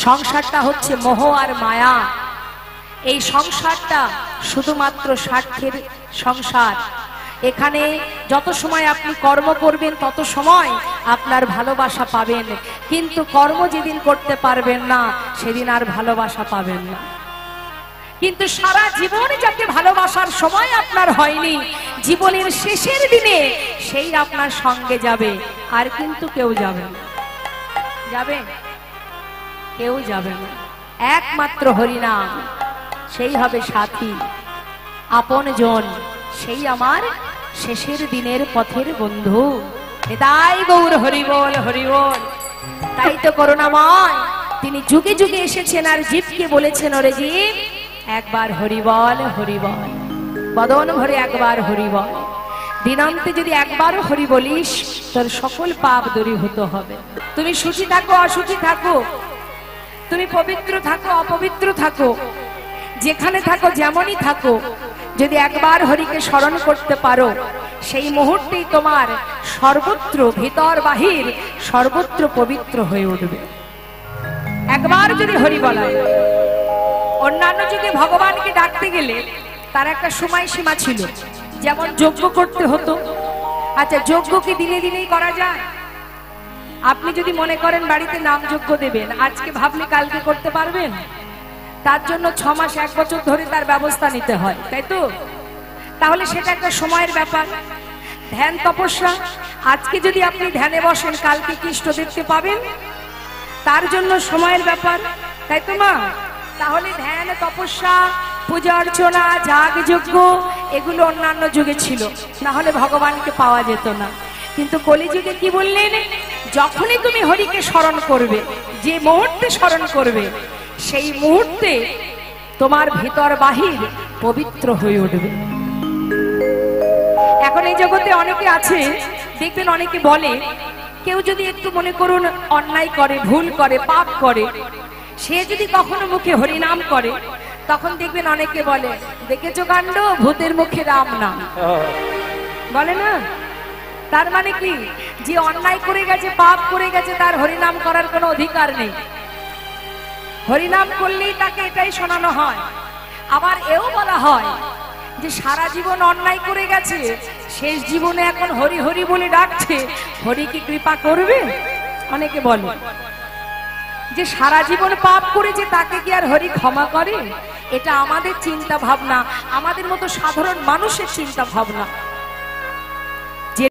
সংসারটা হচ্ছে মোহ আর মায়া। এই সংসারটা শুধুমাত্র স্বার্থের সংসার। এখানে যত সময় আপনি কর্ম করবেন তত সময় আপনার ভালোবাসা পাবেন, কিন্তু কর্ম যেদিন করতে পারবেন না সেদিন আর ভালোবাসা পাবেন না। কিন্তু সারা জীবন যাকে ভালোবাসার সময় আপনার হয়নি, জীবনের শেষের দিনে সেই আপনার সঙ্গে যাবে, আর কিন্তু কেউ যাবে না। যাবে? কেউ যাবে না। একমাত্র হরিনাম, সেই হবে সাথী, আপন জন, সেই আমার শেষের দিনের পথের বন্ধু। তাই গৌর হরিবল হরিবল। তাই তো করুণাময় তিনি যুগে যুগে এসেছেন আর জীবকে বলেছেন, ওরে জীব একবার হরিবল হরিবল, বদন ভরে একবার হরিবল। দিনান্তে যদি একবারও হরি বলিস তোর সকল পাপ দূরীভূত হবে। তুমি শুচি থাকো অশুচি থাকো, তুমি পবিত্র থাকো অপবিত্র থাকো, যেখানে থাকো যেমনই থাকো, যদি একবার হরিকে স্মরণ করতে পারো সেই মুহূর্তেই তোমার সর্বত্র ভিতর বাহির সর্বত্র পবিত্র হয়ে উঠবে। একবার যদি হরি বলা। অন্যান্য যুগে ভগবানকে ডাকতে গেলে তার একটা সময় সীমা ছিল, যেমন যজ্ঞ করতে হতো। আচ্ছা, যজ্ঞ কি দিনে দিনেই করা যায়? আপনি যদি মনে করেন বাড়িতে নাম যজ্ঞ দেবেন, আজকে ভাবলে কালকে করতে পারবেন? তার জন্য 6 মাস 1 বছর ধরে তার ব্যবস্থা নিতে হয়, তাই তো? তাহলে সেটা একটা সময়ের ব্যাপার। ধ্যান তপস্যা, আজকে যদি আপনি ধ্যানে বসেন কালকে কি ইষ্ট দেখতে পাবেন? তার জন্য সময়ের ব্যাপার, তাই তো মা? তাহলে ধ্যান তপস্যা পূজা অর্চনা যাগ যজ্ঞ এগুলো অন্যান্য যুগে ছিল, না হলে ভগবানকে পাওয়া যেত না। কিন্তু কলিযুগে কি বললেন? যখনই তুমি হরিকে স্মরণ করবে, যে মুহূর্তে স্মরণ করবে সেই মুহূর্তে তোমার ভিতর বাহির পবিত্র হয়ে উঠবে। এখন এই জগতে অনেকে আছে, দেখবেন অনেকে বলে, কেউ যদি একটু মনে করুন অন্যায় করে, ভুল করে, পাপ করে, সে যদি কখনো মুখে হরিনাম করে, তখন দেখবেন অনেকে বলে, দেখেছো কাণ্ড, ভূতের মুখে রাম নাম, বলে না? তার মানে কি, যে অন্যায় করে গেছে, পাপ করে গেছে, তার হরিনাম করার কোনো অধিকার নেই। হরিনাম করলেই তাকে এটাই শোনানো হয়। আবার এও বলা হয় যে সারা জীবন অন্যায় করে গেছে, শেষ জীবনে এখন হরি হরি বলে ডাকছে, হরি কি কৃপা করবে? অনেকে বলে যে সারা জীবন পাপ করেছে, তাকে কি আর হরি ক্ষমা করে? এটা আমাদের চিন্তা ভাবনা, আমাদের মতো সাধারণ মানুষের চিন্তা ভাবনা।